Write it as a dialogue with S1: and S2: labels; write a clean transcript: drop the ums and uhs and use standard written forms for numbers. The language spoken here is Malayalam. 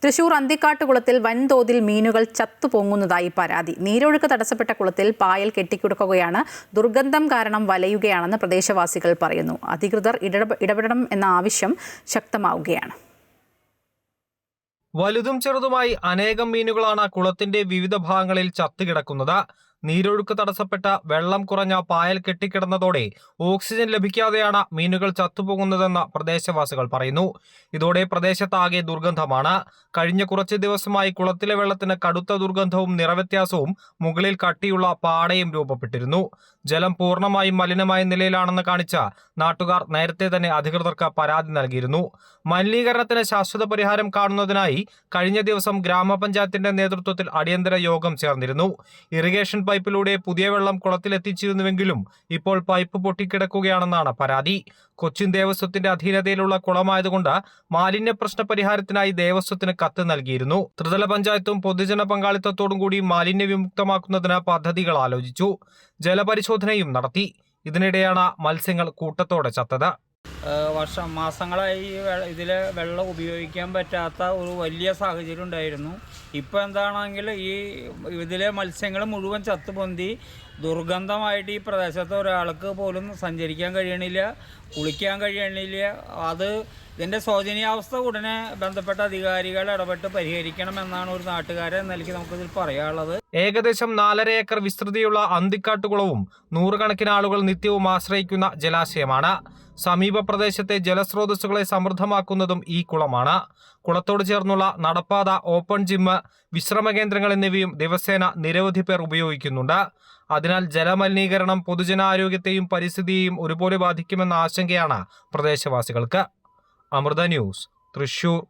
S1: തൃശൂർ അന്തിക്കാട്ടുകുളത്തിൽ വൻതോതിൽ മീനുകൾ ചത്തുപൊങ്ങുന്നതായി പരാതി. നീരൊഴുക്ക് തടസ്സപ്പെട്ട കുളത്തിൽ പായൽ കെട്ടിക്കിടക്കുകയാണ്. ദുർഗന്ധം കാരണം വലയുകയാണെന്ന് പ്രദേശവാസികൾ പറയുന്നു. അധികൃതർ ഇടപെടണം എന്ന ആവശ്യം ശക്തമാവുകയാണ്.
S2: വലുതും ചെറുതുമായി അനേകം മീനുകളാണ് കുളത്തിന്റെ വിവിധ ഭാഗങ്ങളിൽ ചത്തുകിടക്കുന്നത്. നീരൊഴുക്ക് തടസ്സപ്പെട്ട വെള്ളം കുറഞ്ഞ പായൽ കെട്ടിക്കിടന്നതോടെ ഓക്സിജൻ ലഭിക്കാതെയാണ് മീനുകൾ ചത്തുപോകുന്നതെന്ന് പ്രദേശവാസികൾ പറയുന്നു. ഇതോടെ പ്രദേശത്താകെ ദുർഗന്ധമാണ്. കഴിഞ്ഞ കുറച്ച് ദിവസമായി കുളത്തിലെ വെള്ളത്തിന് കടുത്ത ദുർഗന്ധവും നിറവ്യത്യാസവും മുകളിൽ കട്ടിയുള്ള പാടയും രൂപപ്പെട്ടിരുന്നു. ജലം പൂർണ്ണമായും മലിനമായ നിലയിലാണെന്ന് കാണിച്ച നാട്ടുകാർ നേരത്തെ തന്നെ അധികൃതർക്ക് പരാതി നൽകിയിരുന്നു. മലിനീകരണത്തിന് ശാശ്വത പരിഹാരം കാണുന്നതിനായി കഴിഞ്ഞ ദിവസം ഗ്രാമപഞ്ചായത്തിന്റെ നേതൃത്വത്തിൽ അടിയന്തര യോഗം ചേർന്നിരുന്നു. ഇറിഗേഷൻ പൈപ്പിലൂടെ പുതിയ വെള്ളം കുളത്തിലെത്തിച്ചിരുന്നുവെങ്കിലും ഇപ്പോൾ പൈപ്പ് പൊട്ടിക്കിടക്കുകയാണെന്നാണ് പരാതി. കൊച്ചിൻ ദേവസ്വത്തിന്റെ അധീനതയിലുള്ള കുളമായതുകൊണ്ട് മാലിന്യ പ്രശ്ന പരിഹാരത്തിനായി ദേവസ്വത്തിന് കത്ത് നൽകിയിരുന്നു. ത്രിതല പഞ്ചായത്തും പൊതുജന പങ്കാളിത്തത്തോടും കൂടി മാലിന്യ വിമുക്തമാക്കുന്നതിന് പദ്ധതികൾ ആലോചിച്ചു. ജലപരിശോധനയും നടത്തി. ഇതിനിടെയാണ് മത്സ്യങ്ങൾ കൂട്ടത്തോടെ ചത്തത്.
S3: മാസങ്ങളായി ഇതിലെ വെള്ളം ഉപയോഗിക്കാൻ പറ്റാത്ത ഒരു വലിയ സാഹചര്യം ഉണ്ടായിരുന്നു. ഇപ്പോൾ എന്താണെങ്കിൽ ഇതിലെ മത്സ്യങ്ങൾ മുഴുവൻ ചത്തുപൊന്തി ദുർഗന്ധമായിട്ട് ഈ പ്രദേശത്തെ ഒരാൾക്ക് പോലും സഞ്ചരിക്കാൻ കഴിയണില്ല, കുളിക്കാൻ കഴിയണില്ല. ഇതിൻ്റെ ശോചനീയാവസ്ഥ ഉടനെ ബന്ധപ്പെട്ട അധികാരികൾ ഇടപെട്ട് പരിഹരിക്കണമെന്നാണ് ഒരു നാട്ടുകാരെ നിലയ്ക്ക് നമുക്കിതിൽ പറയാനുള്ളത്.
S2: ഏകദേശം 4.5 ഏക്കർ വിസ്തൃതിയുള്ള അന്തിക്കാട്ടുകുളവും നൂറുകണക്കിന് ആളുകൾ നിത്യവും ആശ്രയിക്കുന്ന ജലാശയമാണ്. സമീപ പ്രദേശത്തെ ജലസ്രോതസ്സുകളെ സമൃദ്ധമാക്കുന്നതും ഈ കുളമാണ്. കുളത്തോട് ചേർന്നുള്ള നടപ്പാത, ഓപ്പൺ ജിമ്മ്, വിശ്രമ കേന്ദ്രങ്ങൾ എന്നിവയും ദിവസേന നിരവധി പേർ ഉപയോഗിക്കുന്നുണ്ട്. അതിനാൽ ജലമലിനീകരണം പൊതുജനാരോഗ്യത്തെയും പരിസ്ഥിതിയെയും ഒരുപോലെ ബാധിക്കുമെന്ന ആശങ്കയാണ് പ്രദേശവാസികൾക്ക്. അമൃത ന്യൂസ്, തൃശൂർ.